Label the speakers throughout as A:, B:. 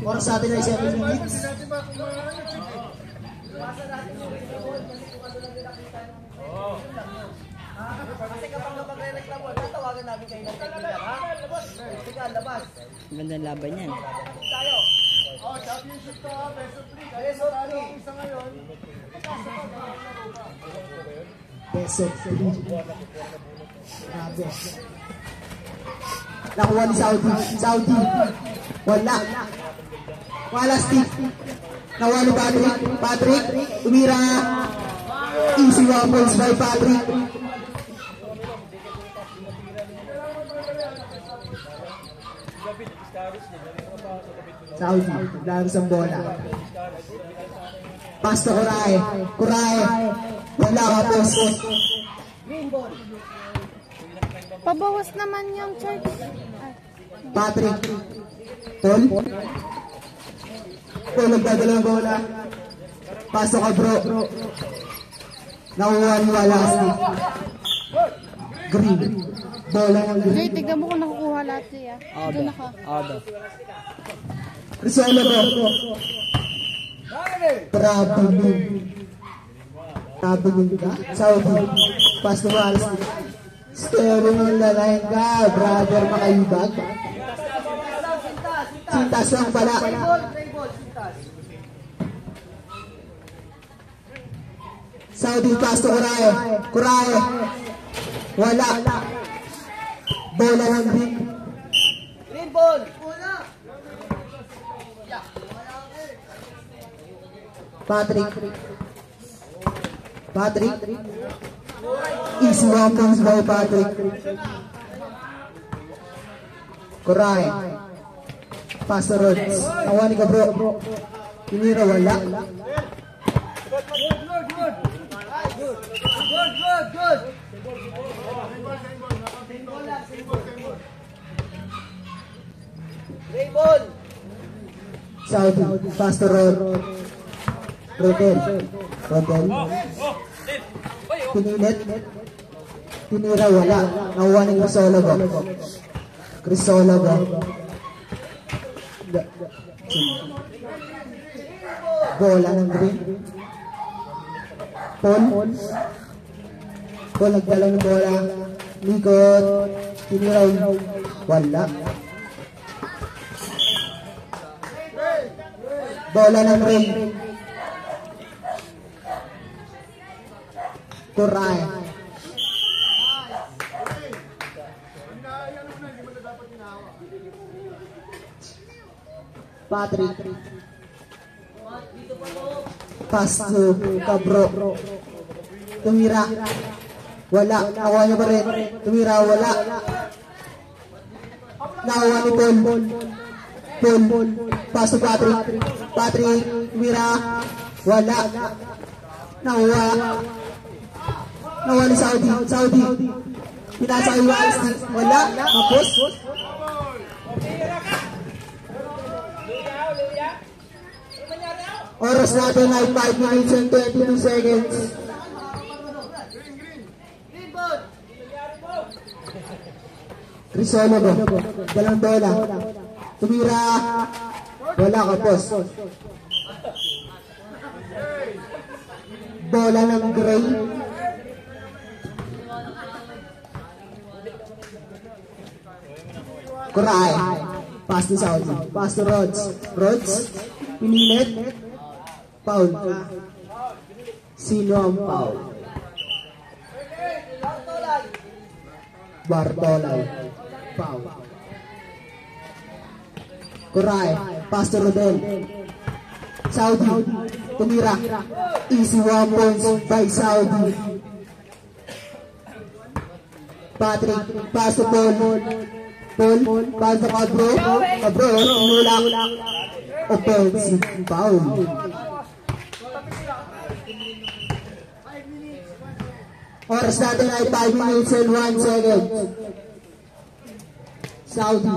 A: Oras sa atin ay 7 minutes.
B: Kasi kapag magre-reklamo, tatawagan namin kayo ng technical, ha? Technical, labas.
C: Magandang laban yan.
B: Tayo. Oh, championship to, ha? Best of 3. Isa ngayon.
A: Best of 3. Grabe. Nakuha ni Saudi. Wala. Wala stick. Nakuha ni Patrick. Umira. Easy waffles by Patrick. Saudi, laros ang bola. Pass to Kuray. Wala ka post.
D: Pabawas naman yung charge.
A: Patrick. Paul, nagdadala ng bola. Pass to bro. Nakuha ni Wallace. Green. Bola ng green.
D: Jay, tignan mo kung nakukuha lahat siya. Doon naka.
A: Rizolo bro. Traveling ka? Saudi. Pass to Wallace. Steering on the line ka, brother makaibag. Sintas lang pala. Saudi pass to Kuray. Wala. Bola ng green.
B: Green ball.
A: Patrick. Easy weapons by Patrick. Kuray. Pass to Rods. Nawani ka bro. Pinira wala.
B: Good. Green ball.
A: Saudi. Pass to Rodel. Pinilit. Pinira wala. Nakuha ni Crisologo. Bola ng green. Paul nagdala ng bola. Likot. Pinira wala. Bola ng green. Kuray. Patrick. Pass to Cabro. Tumira. Wala. Nakuha niya pa rin. Tumira. Wala. Nakuha ni Paul. Pass to Patrick. Tumira. Wala. Nakuha ni Saudi. Pinasa kay Wallace. Wala. Tapos. Oras natin ay 5 minutes and 22 seconds. Crisologo. Dalang bola. Tumira. Wala ka, boss. Bola ng gray. Kuray. Pass to Saudi. Pass to Rods. Pinilit. Paul. Sino ang Paul? Bartolay. Paul. Kuray. Pass to Rodel. Saudi. Tumira. Easy 1 points by Saudi. Patrick. Pass to Paul. Pass to Cabro. Nulak. Offensive foul. Oras natin ay 5 minutes and 1 second. Saudi.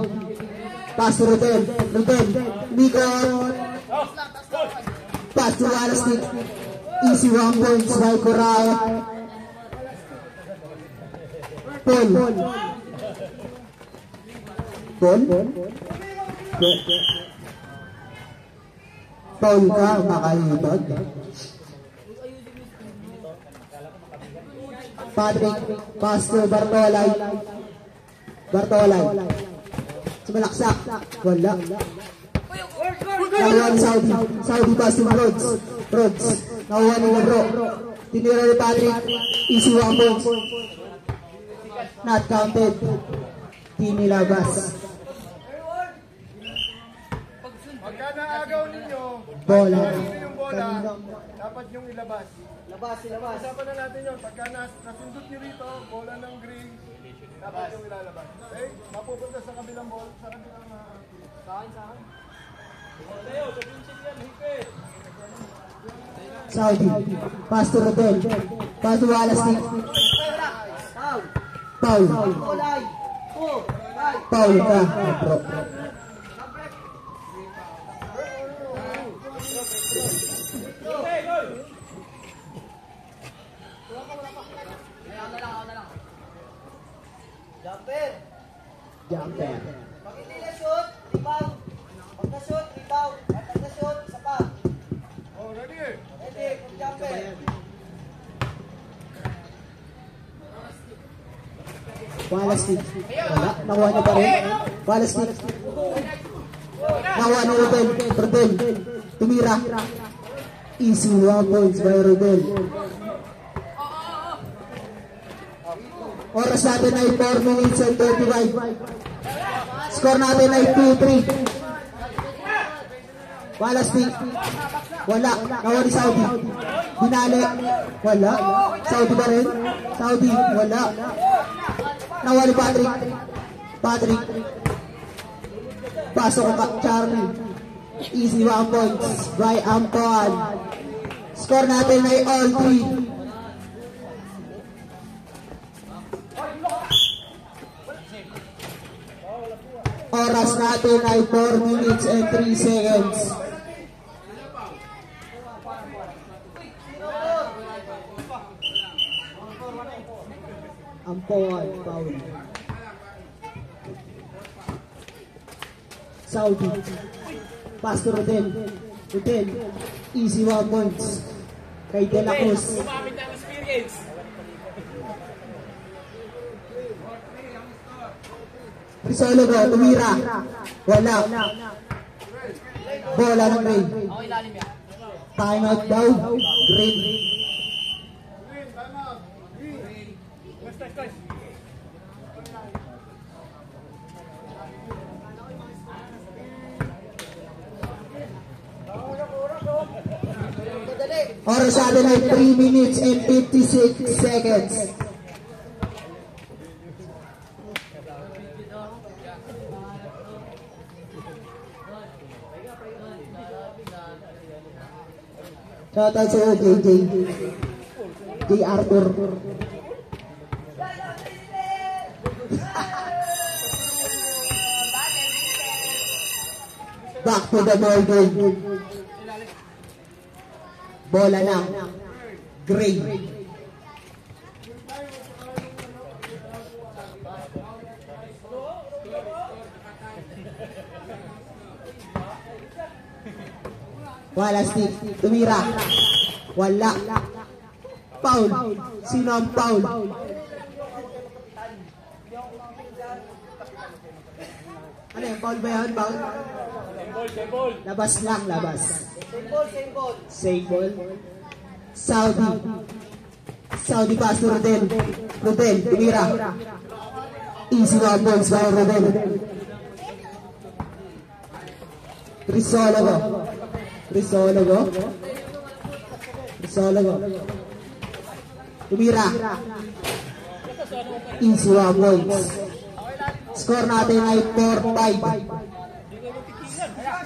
A: Pass to Rodel. Nikon. Pass to Wallace. Easy 1 points by Kuray. Paul. Ball? Foul ka, makalipad. Patrick, pass to Bartolay. Bartolay. Sumalaksak. Wala. Nakuha ni Saudi. Saudi pass to Rhodes. Rhodes. Nakuha ni Lebro. Tinira ni Patrick. Easy 1 points. Not counted. Tinilabas.
C: Pagka naagaw ninyo,
A: Bola.
C: yung bola, dapat yung ilabas.
B: Labas, ilabas.
C: Usapan na natin yun. Pagka nasindot nyo rito, bola ng green, dapat yung ilalabas. Okay? Mapupunta sa kabilang bola, sa kabilang saan?
A: Saudi. Pass to Rodel. Pass to Wallace.
B: Foul.
A: Foul.
B: Kulay. Oh, right.
A: Foul ka. Bro.
B: Jumper.
A: Jumper.
B: Pag hindi na shoot, rebound. Pag na-shoot, rebound. Pag na-shoot, isa pa.
C: Oh, ready?
B: Ready, pag jumper.
A: Wallace. Wala. Nakuha niya pa rin. Wallace. Nakuha ni Rodel. Rodel. Tumira. Easy 1 points by Rodel. Oras natin ay 4 minutes and 35. Score natin ay 2-3. Wallace. Wala. Nakuha ni Saudi. Binali. Wala. Saudi ba rin? Saudi. Wala. Nakuha ni Patrick. Patrick. Pasok ka, Charlie. Easy 1 points by Antoine. Score natin ay all 3. Oras natin ay 4 minutes and 3 seconds. Antoine, foul. Saudi. Pass to Rodel. Rodel. Easy 1 points. Kay De La Cruz.
E: Gumamit ng experience.
A: Risologo, tumira. Wala. Bola ng Ray.
E: Okay, lalim yan.
A: Time out daw. Green.
C: Green, time out. Green.
E: Guys.
B: Madali.
A: Oras natin ay 3 minutes and 56 seconds. Shoutout sa JJ. J. Arthur. Back to the ball game. Bola na. Gray. Wala stick. Tumira. Wala. Foul. Sino ang foul? Ano yung foul ba yan? Foul? Labas lang, labas.
B: Same ball, same ball.
A: Save ball. Saudi. Saudi pass to Rodel. Rodel, tumira. Easy 1 points by Rodel. Risologo. Risologo. Risologo. Tumira. Easy 1 points. Score natin ay 4-5.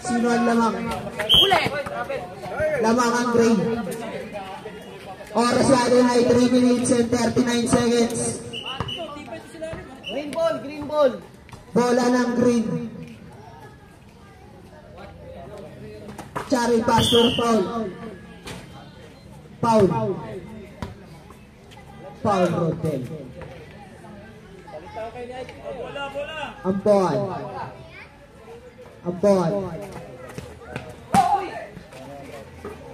A: Sino ang lamang?
E: Uli!
A: Lamang ang Gray. Oras natin ay 3 minutes and 39 seconds.
B: Green ball, green ball.
A: Bola ng Green. Charlie Pastor, foul. Foul. Foul, Rodel. Ampon. Ampon.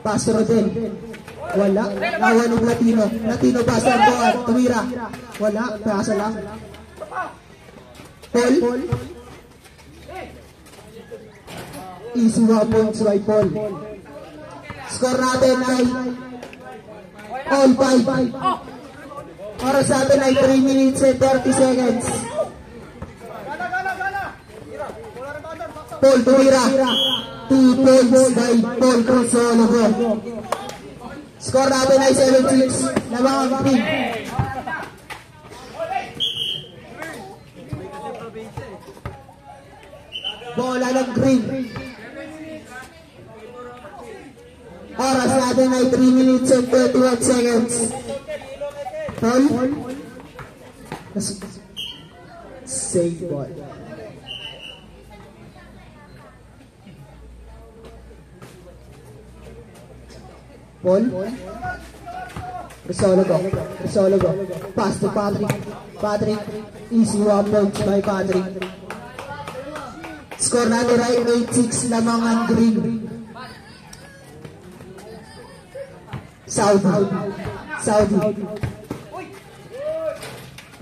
A: Pass Rodel. Wala. Nawan ng Latino. Latino pass Ampon. Tumira. Wala. Pasa lang. Paul. Easy 1 points by Paul. Score natin ay all 5. Oras natin ay 3 minutes and 30 seconds. Paul tumira. 2 points by Paul Crisologo. Score natin ay 7-6. Lamang ang team. Bola ng green. Oras natin ay 3 minutes and 31 seconds. Paul. Save ball. Paul. Crisologo. Pass to Patrick. Easy 1 points by Patrick. Score natin ay 8-6 lamang ang green. Saudi.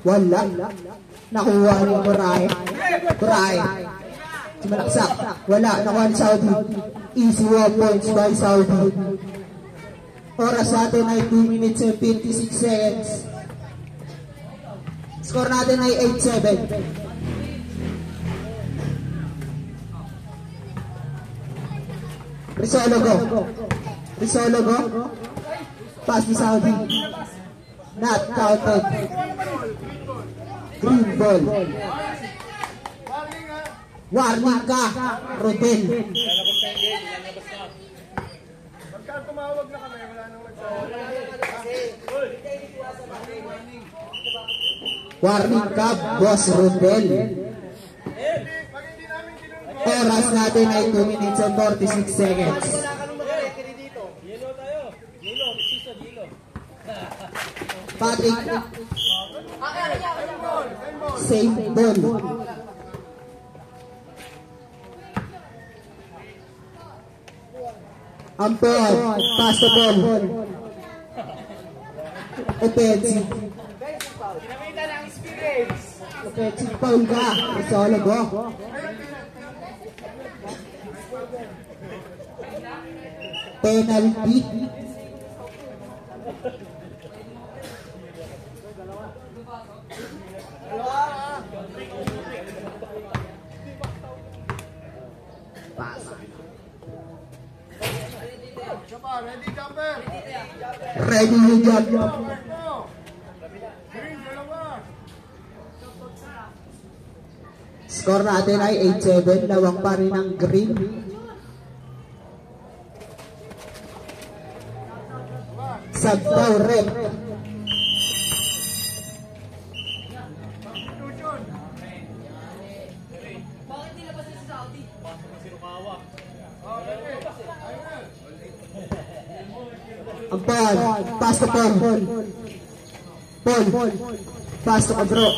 A: Wala. Nakuha ni Murae. Malaksak. Wala. Nakuha ni Saudi. Easy 1 points by Saudi. Oras natin ay 2 minutes and 56 seconds. Score natin ay 8-7. Crisologo. Pass ni Saudi. Not counted. Green ball. Warning ka, Rodel.
C: Pagka tumawag na kami, wala nang nagsasabi.
A: Warning ka, Boss Rodel. Oras natin ay 2 minutes and 46 seconds. Patrick. Save ball. Ampon. Pass the ball. Offensive.
E: Ginamitan ng experience.
A: Offensive foul ka. Crisologo. Penalty.
C: Ready, jumper!
A: Ready to jump. Score natin ay 8-7. Lawang pa rin ang green. Sagdaw red. Ampon. Pass to Paul. Pass to Cabro.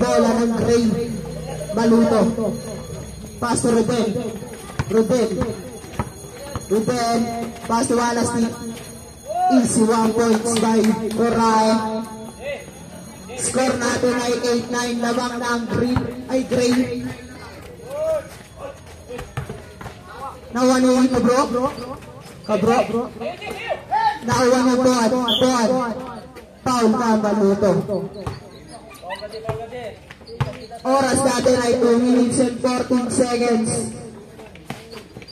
A: Bola ng Gray. Maluto. Pass to Ruben. Pass to Wallace. Easy 1 points by Corae. Score natin ay 8-9. Labang na ang green. Ay Gray. Nakuha ni Cabro. Nakuha niya Buwan. Foul ka, Maluto. Oras natin ay 2 minutes and 14 seconds.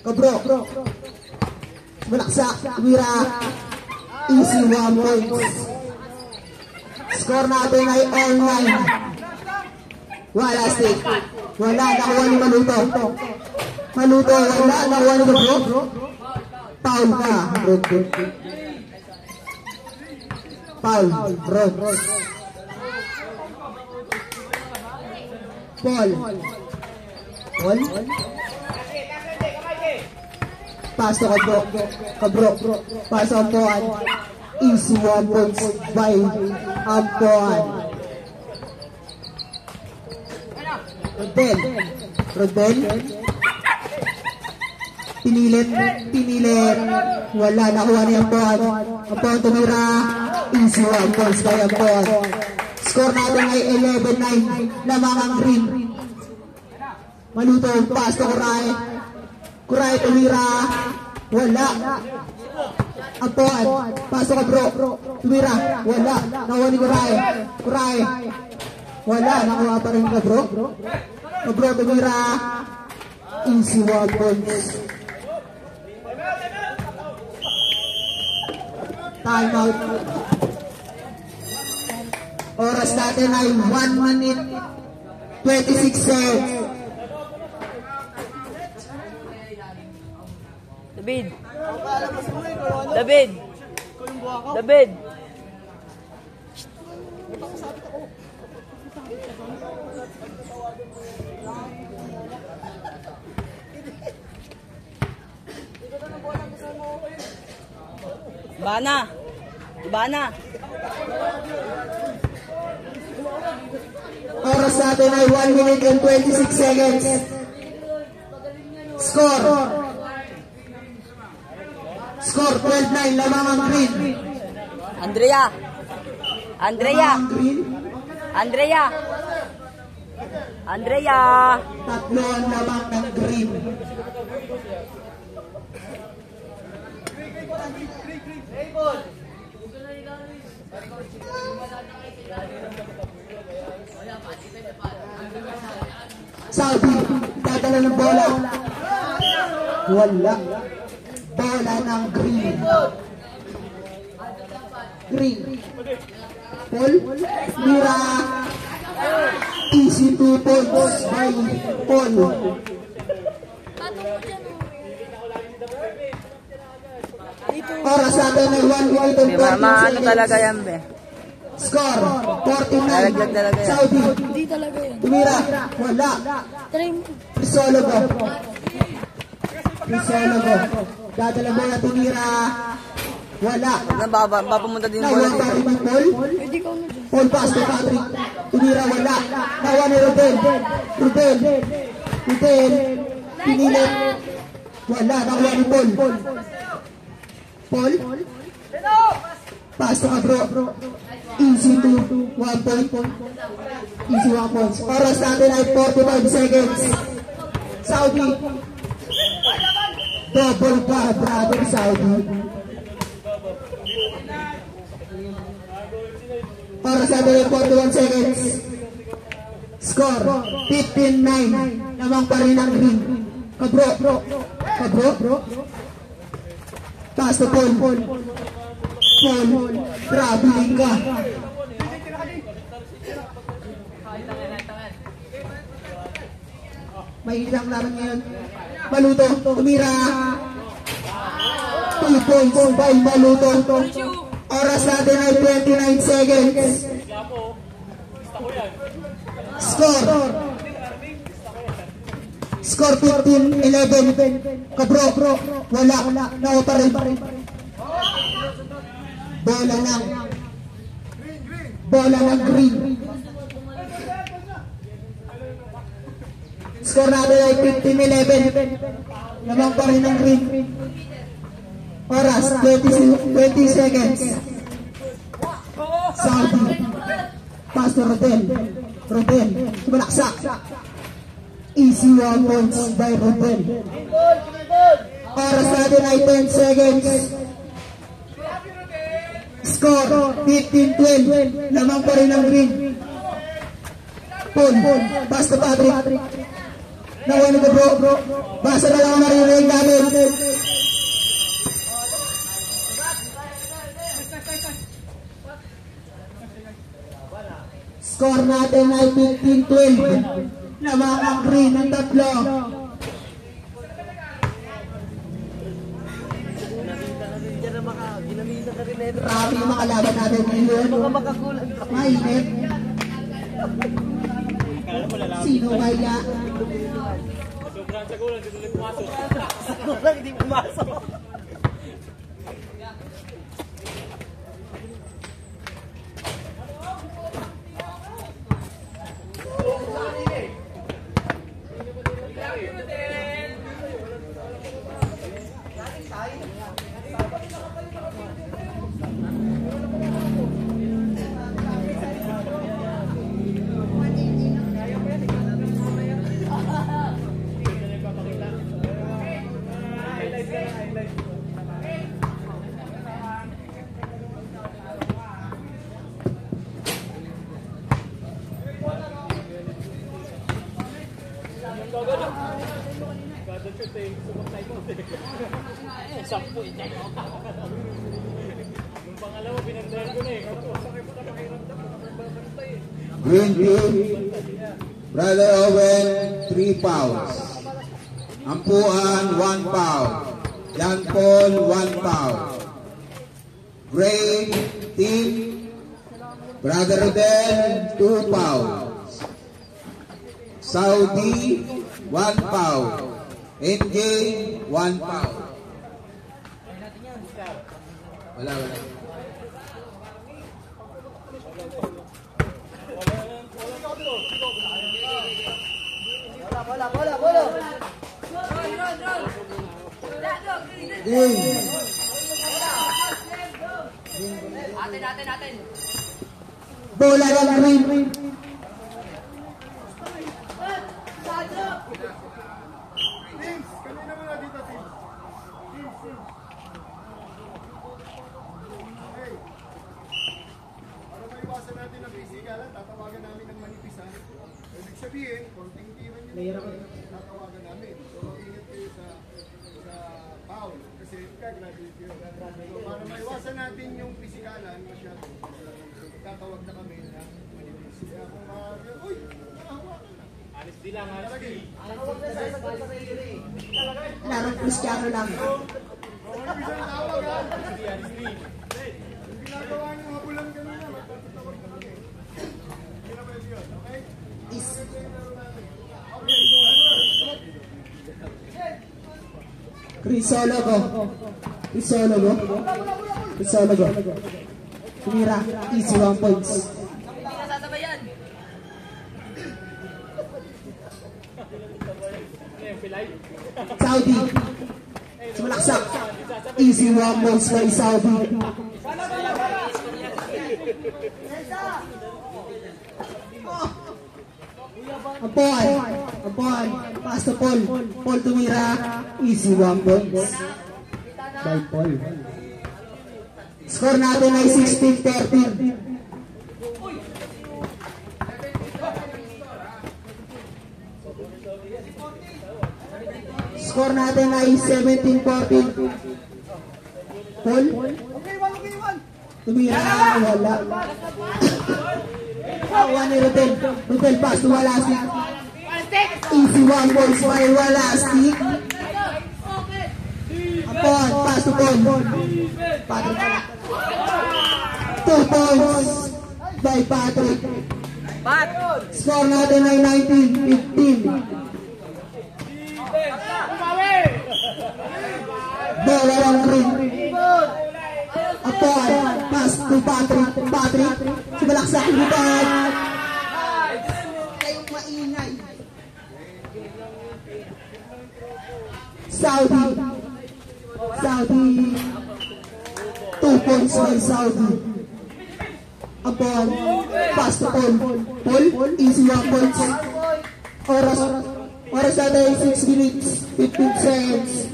A: Cabro. Malaksak. Mira. Easy 1 points. Score natin ay all 9. Wala stick. Wala. Nakuha ni Maluto. Wala. Nakuha ni Cabro. Foul ka. Paul. Pass to Cabro. Pass to Ampon. Easy 1 points by Ampuan. Rodel. Pinilit. Wala, nakuha ni Ampuan. Ampuan tumira. Easy 1 points by Ampuan. Score natin ay 11-9. Lamang ang green. Maluto, pass to Kuray. Kuray tumira. Wala. Ampuan, pass to Bro. Tumira. Wala. Nakuha ni Kuray. Wala. Nakuha pa rin ka Bro. Bro tumira. Easy 1 points. Time out. Oras natin ay 1 minute 26 seconds.
B: David. Bana.
A: Oras natin ay 1 minute and 26 seconds. Score 12-9. Lamang ang green.
B: Andrea.
A: Tatlo ang lamang ng green. Saudi, dadala ng bola. Wala. Bola ng green. Paul, Mira. Easy 2 points by Paul. Oras natin ay 1 minute and 40 seconds.
B: talaga yan, be.
A: Score 49.
B: Dalagdag talaga yan.
A: Saudi,
D: Hindi talaga yan.
A: Tumira. Wala.
D: Try mo.
A: Risologo. Dadala mo na tumira. Wala.
B: Baka pumunta din
A: Nawa pa rin ng Paul.
D: Pwede ka na dyan.
A: Paul pass to Patrick. Tumira wala. Nawa ni Rodel. Pinilit. Wala. Nawa ni Paul. Pass to Bro. Easy 2. 1 point. Easy 1 points. Oras natin ay 45 seconds. Saudi. Double pa, brother Saudi. Oras natin ay 41 seconds. Score 15-9. Namang pa rin ang green. Kabro. Pass to Paul. Traveling ka. May ilang laman ngayon. Maluto, tumira. 2 points by Maluto. Oras natin ay 29 seconds. Score 15-11. Kabro. Wala. Nawa pa rin. Bola ng green. Score natin ay 15-11. Lamang pa rin ng green. Oras 20 seconds. Saudi. Pass to Rodel. Sumalaksak. Easy 1 points by Rodel. Oras natin ay 10 seconds. Score 15-12. Lamang pa rin ang green. Paul. Pass to Patrick. Nawan ko Bro. Basa na lang ang maririnig namin. Score natin ay 15-12. Lamang ang green ng tatlo. Marami yung makalaban natin ngayon. Mainit. Sino kaya?
B: Hindi pumasok.
F: Green team, Brother Owen, 3 fouls. Ampuan, 1 foul. Jan Paul, 1 foul. Gray team, Brother Rodel, 2 fouls. Saudi, 1 foul. NJ, 1 foul. Wala.
B: Bola. Atin.
A: Bola ng green.
C: Teams, kanina muna dito, teams. Teams. Hey. Para maiwasan natin ang pisikalan, tatawagan namin ng manipisan. Ibig sabihin, konting tiran yun. Tatawagan namin. So, ingat kayo sa foul. Kasi, graduate yun. So, para maiwasan natin yung pisikalan, masyado, tatawag na kami ng manipis. Kaya kung uy, nakahawakan na. Honesty lang, honesty.
A: Larong Cristiano lang.
C: Manipis ang tawag, ha? Yung ginagawa niyo, habulan kanina, magpapatawag na kami. Hindi na pwede yun, okay?
A: Crisologo. Tumira, easy 1 points.
B: Hindi na sasabayan.
A: Saudi. Sumalaksak. Easy 1 points by Saudi. Ampon. Pass to Paul. Paul tumira. Easy 1 points by Paul. Score natin ay 16-13. Score natin ay 17-14. Paul. Tumira. Wala. Awan ni Rodel. Rodel pass to Walastik. Easy 1 points by Walastik. Ampon. Pass to Paul. Patrick. 2 points by Patrick. Score natin ay 19-15. Bola ng green. Ampon. Pass to Patrick. Sumalaksak yung butan. Kayong maingay. Saudi. 2 points by Saudi. Ampon. Pass to Paul. Easy 1 points. Oras natin 6 minutes 15 seconds.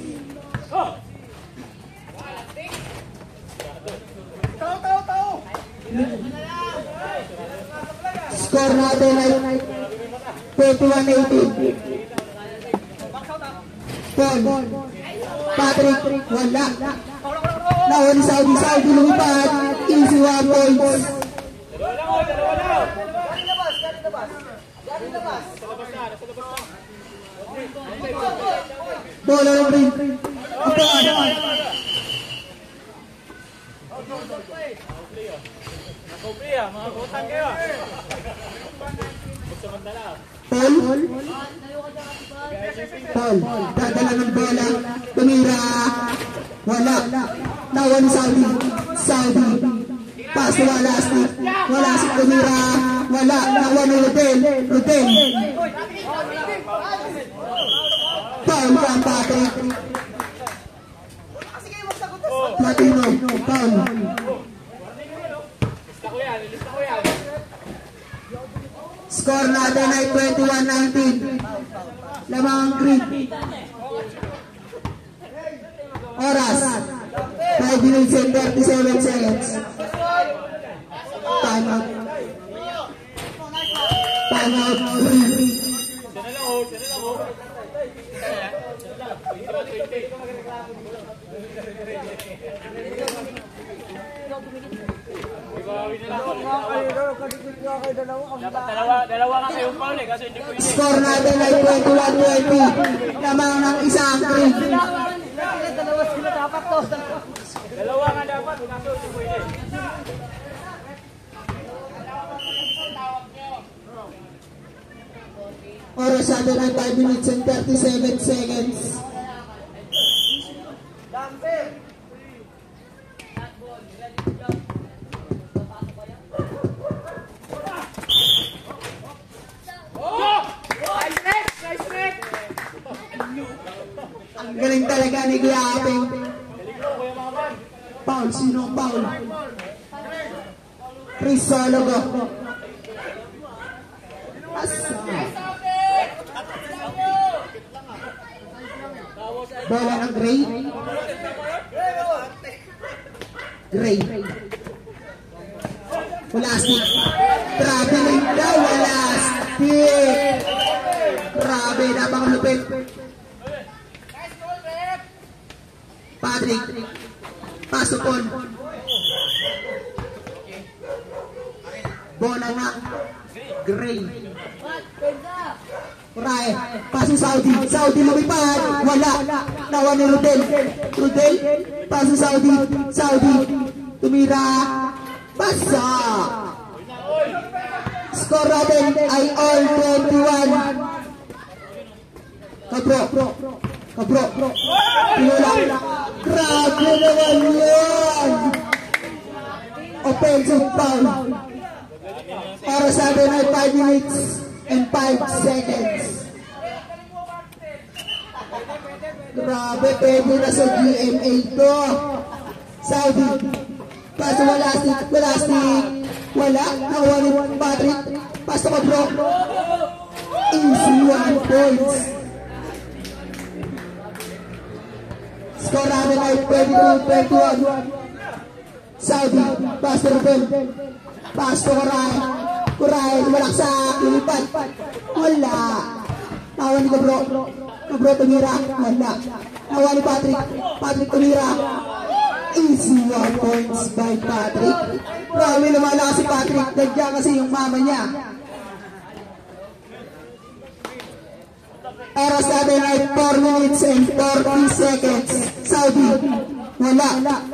A: Score natin ay 21-18. Paul. Patrick. Wala. Naon Saudi lumipad. Easy 1 points. Bola ng ring. Ampon.
E: Mga kutang kayo.
A: Paul. Dadala ng bola. Tumira. Wala. Nawan Saudi. Pass to Walastik. Tumira. Wala. Nawan ni Rodel. Paul from Patrick. Platino. Paul. Score natin ay 21-19. Lamang ang green. Oras 5 minutes and 37 seconds. Time out.
E: Bawi na lang.
B: Kadikit nga kayo dalawa.
E: Dapat dalawa nga kayong foul eh, kasi hindi pwede.
A: Score natin ay 21-20. Lamang ng isang green.
B: Dalawa sila dapat to.
E: Dalawa nga dapat, kaso hindi pwede.
A: Oras natin ay 5 minutes and 37 seconds. Ang galing talaga ni Kuya Apeng. Paul, sino ang Paul? Chris Sologo. Asa. Bola ng Gray. Gray. Wala stick. Grabe Linda, wala stick. Grabe, napakalupit. Patrick. Pasokon. Bola ng Gray. Ray, paso Saudi. Saudi lumipad. Wala. Nawa ni Rudel. Rudel, paso Saudi. Saudi. Tumira. Basa. Score natin ay all 21. Kabro. Pinulang. Grabe naman yun. Offensive foul. Para sa atin ay 5 minutes and 5 seconds. Grabe, pwede na sa GMA to. Saudi. Paso wala stick. Wala. Nakuha ni Patrick. Paso ka bro. Easy 1 points. Score natin ay 22-21. Saudi. Paso Ruben. Paso Kuray. Malaksak. Lilipad. Wala. Nakuha ni Kabro. Kabro tumira. Wala. Nakuha ni Patrick tumira. Easy 1 points by Patrick. Grabe lumalakas si Patrick. Dadya kasi yung mama niya. Oras natin ay 4 minutes and 40 seconds. Saudi. Wala.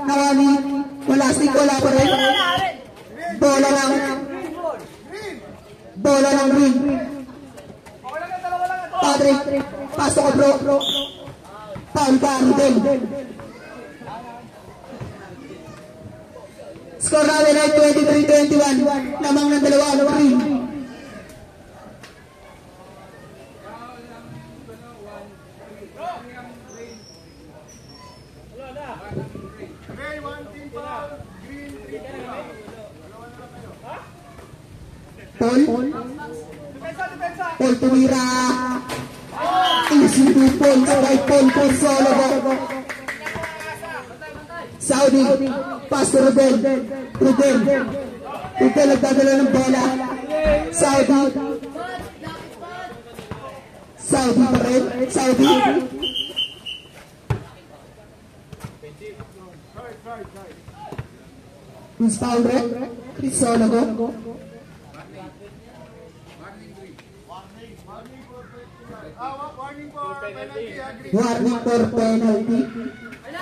A: Nawani. Wala stick. Wala pa rin. Bola ng ring. Patrick. Pasok ka bro. Paul ka. Rudel. Score natin ay 23-21. Lamang ng dalawa ng ring.
C: Okay, 1 team foul. Green, 3 team foul.
A: Paul tumira. Easy 2 points by Paul Sologo. Saudi. Pass to Rudel nagdadala ng bola. Saudi pa rin. Saudi. Who's foul red? Chris Sologo. Warning for penalty.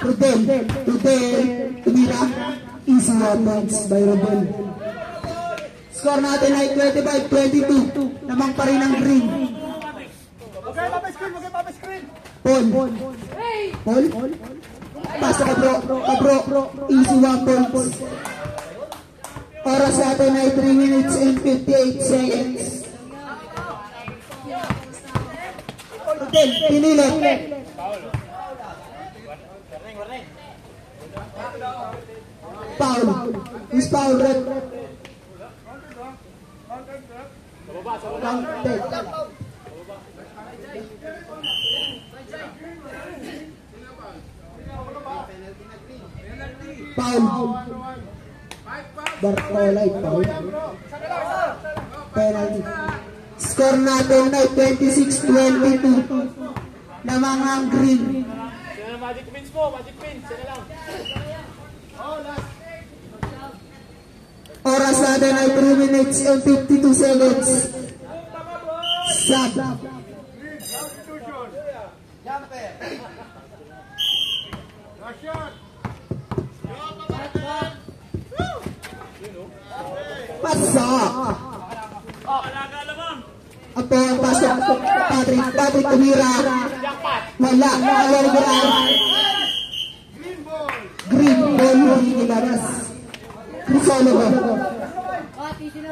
A: Rudel tumira. Easy 1 points by Rudel. Score natin ay 25-22. Namang pa rin ang green.
C: Okay, papa screen.
A: Paul. Pasa Kabro. Easy 1 points. Oras natin ay 3 minutes and 58 seconds. Rudel, pinilit. Paul. Who's foul red? Counted. Paul. Bartolay, Paul. Penalty. Score natin ay 26-22. Lamang ang green.
E: Sino na magic pins mo? Magic pins, sino lang?
A: Oras natin ay 3 minutes and 52 seconds. Sub.
C: Substitution.
B: Jumper.
C: Russian.
A: Pasok. Apo ang pasok. Patrick tumira. Wala. Awal Guran.
C: Green ball.
A: Green ball. Hindi nilabas. Crisologo.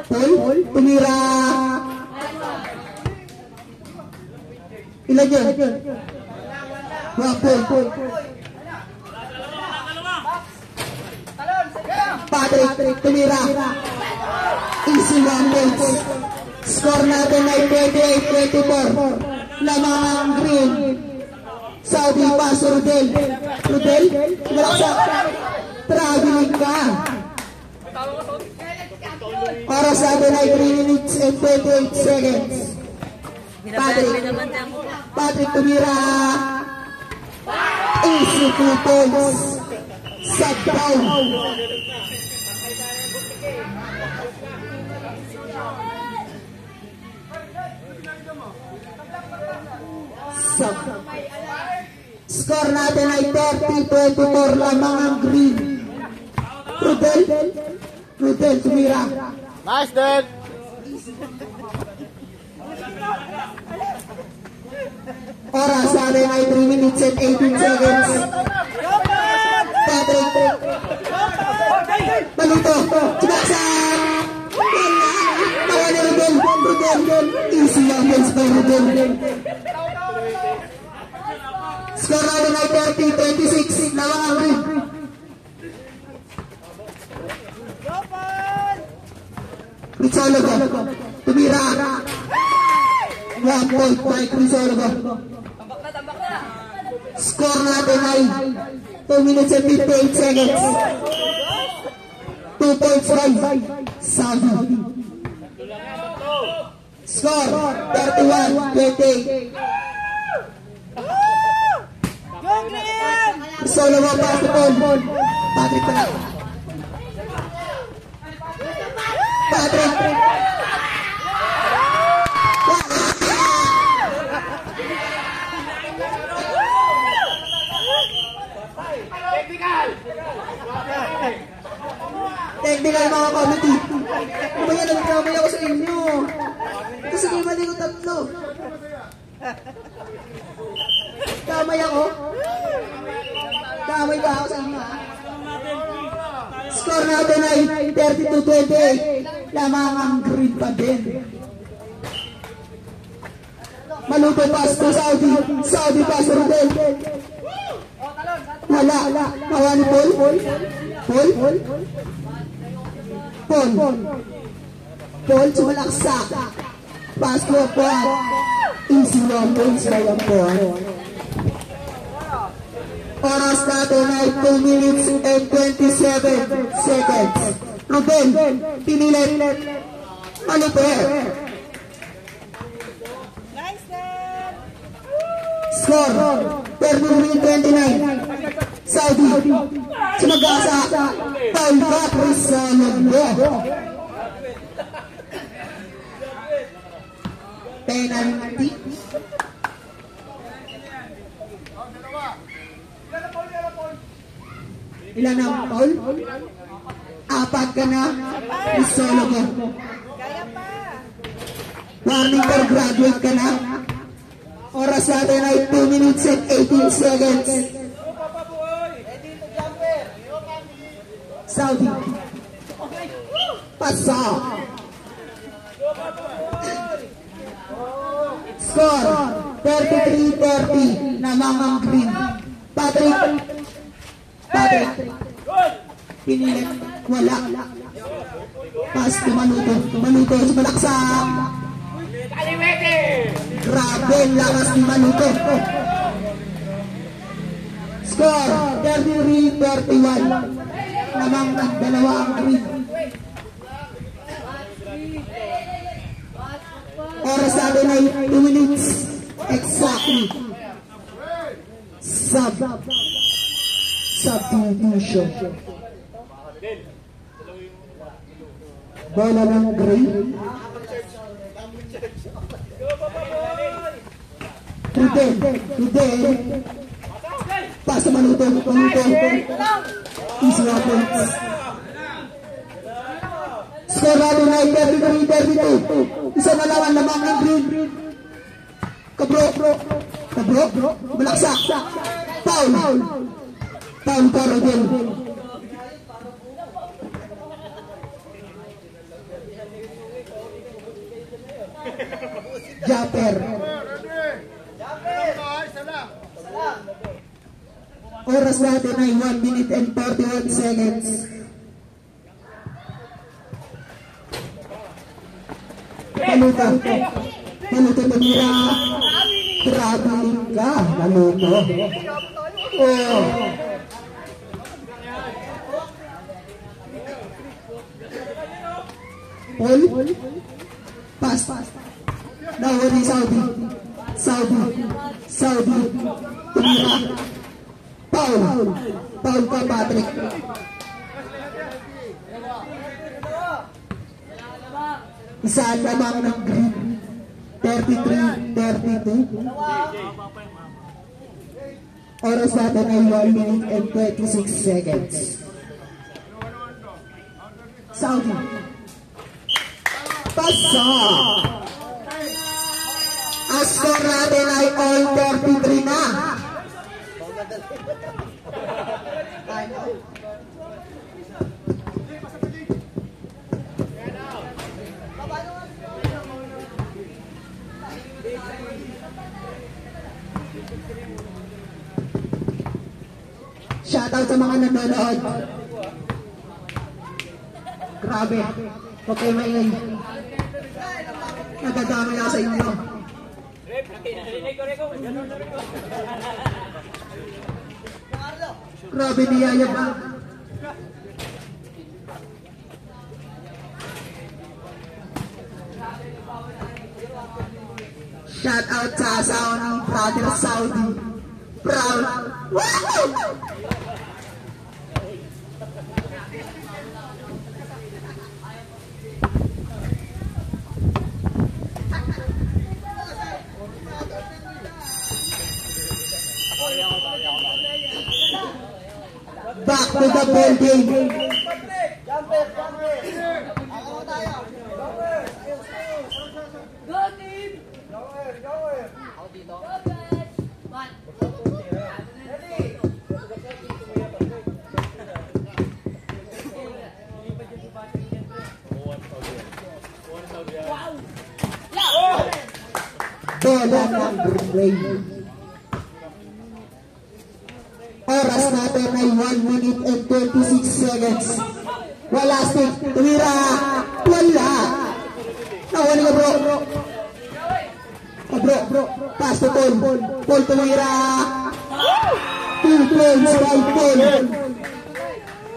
A: Paul. Tumira. Ilan yun? Paul. Patrick tumira. Easy 1 points. Score natin ay 28-24. Lamang ang green. Saudi pass Rudel. Rudel, malaksa. Traveling ka. Para sa atin ay 3 minutes and 28 seconds. Patrick tumira. Easy 2 points. Sub down. Score natin ay 30-24 lamang ang green. Rudel tumira.
C: Nice, Dad.
A: Oras sa atin ay 3 minutes and 18 seconds. Patrick. Maluto. Sumaksak. Tawa ni Rudel. Easy offense by Rudel. Score natin ay 30-26 lamang ang green. Crisologo. Tumira. 1 point by Crisologo.
B: Tambak na.
A: Score natin ay 2 minutes and 58 seconds. 2 points by Saudi. Score 31-28. Crisologo pass the ball. Patrick pa na. Patrick. Technical mga committee. Kumaya nagkamay ako sa inyo. Kasi may mali ko 3. Kamay ako. Kamay ba ako sa inyo? Score natin ay 32-28. Lamang ang green pa din. Maluto pass to Saudi. Saudi pass to Rudel. Wala. Nawa ni Paul. Paul sumalaksak. Pass ko po. Easy 1 points by ang Paul. Oras natin ay 2 minutes and 27 seconds. Rudel, pinilit. Malupit. Score 33-29. Saudi sumagasa. Paul Patrick sa Lugbo. Penalty. Ilan ang Paul? 4 ka na. Crisologo. Warning for graduate ka na. Oras natin ay 2 minutes and 18 seconds. Saudi. Pasa. Score 33-30 na Mamang Green. Patrick. Pinilit. Wala. Pass to Maluto. Sumalaksak. Grabe ang lakas ni Maluto. Score 33-31. Namang ang 2 ang green. Oras natin ay 2 minutes exactly. Substitution. Bola ng gray. Rudel. Pasa Maluto. Easy 1 points. Score natin ay 33-32. Isa na lang ang lamang ng green. Kabro. Malaksak. Foul ka, Rodel. Jumper. Oras natin ay 1 minute and 41 seconds. Maluto tumira. Traveling ka, Maluto. Oh. Paul. Pass. Nawali Saudi. Tumira. Paul ka, Patrick. Isa lamang ng green. 33-32. Oras natin ay 1 minute and 26 seconds. Saudi. Pasa. Ang score natin ay all 33 na. Shoutout sa mga nanonood. Grabe. Huwag kayo maingay. Nagadami na sa inyo. Grabe niyaya ba? Shoutout sa asawa ng brother Saudi. Proud. Wow! Back to the ball game.
B: Jumper. Ako tayo. Jumper. Go team. Jumper. Ako dito. One. Ready.
A: Bola number 3. Oras natin ay 1 minute and 26 seconds. Wala stick. Tumira. Wala. Nawali ka, bro. Bro. Pass to Paul. Paul tumira. 2 points by Paul.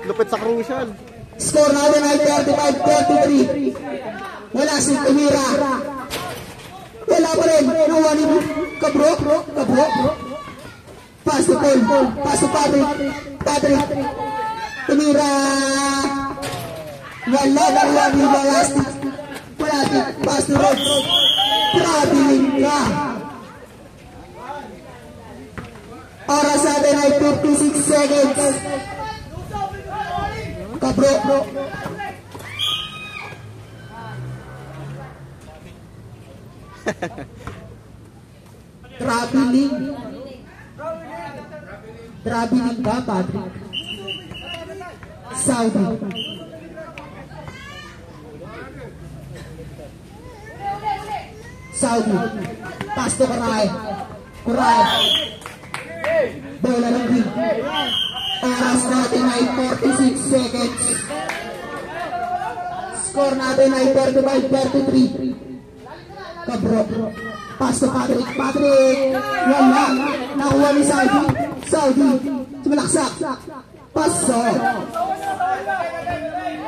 C: Lupit sa crucial.
A: Score natin ay 35-43. Wala stick. Tumira. Wala pa rin. Nawali ka, bro. Pass to Paul. Pass to Patrick. Tumira. Wala stick. Pass to Rods. Traveling ka. Oras natin ay 56 seconds. Kabro. Traveling ka, Patrick. Saudi. Pass to Kuray. Bola ng green. Oras natin ay 46 seconds. Score natin ay 35-33. Kabro. Pass to Patrick. Wala. Nakuha ni Saudi. Sumalaksak. Paso.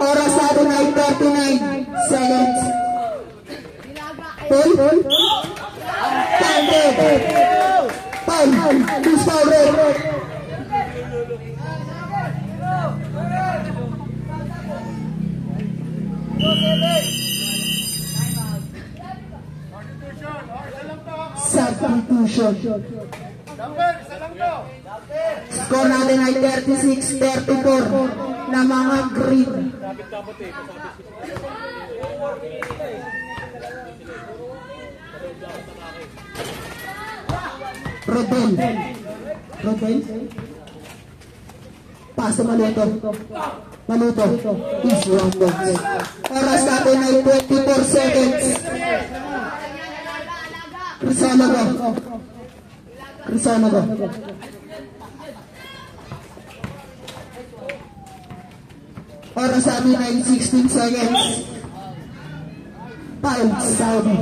A: Oras natin ay 39 seconds. Paul. Loose foul red.
C: Substitution.
A: Substitution.
C: Number, isa lang to.
A: Score natin ay 36-34 na mga green. Rodel. Pass na Maluto. Is one box. Oras natin ay 24 seconds. Crisonago. Oras natin ay 16 seconds. Foul, Saudi.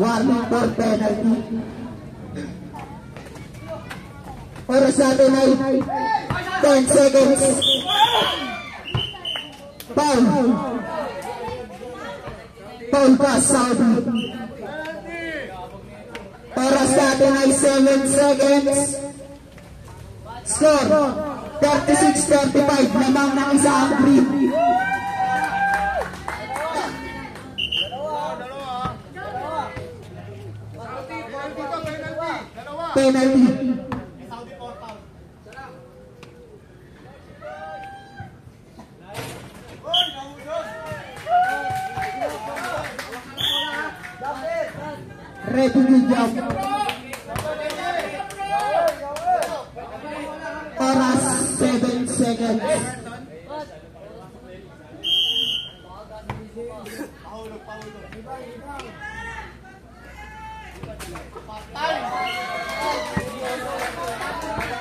A: Warning for penalty. Oras natin ay 10 seconds. Foul. Foul pass, Saudi. Oras natin ay 7 seconds. Score 36-35. Lamang ng isa ang green. Penalty. Ready to jump. Oras 7 seconds.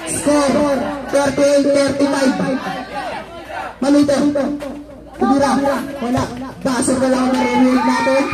A: Score 38-35. Maluto. Tibira. Wala. Basag na lang ang narinig natin.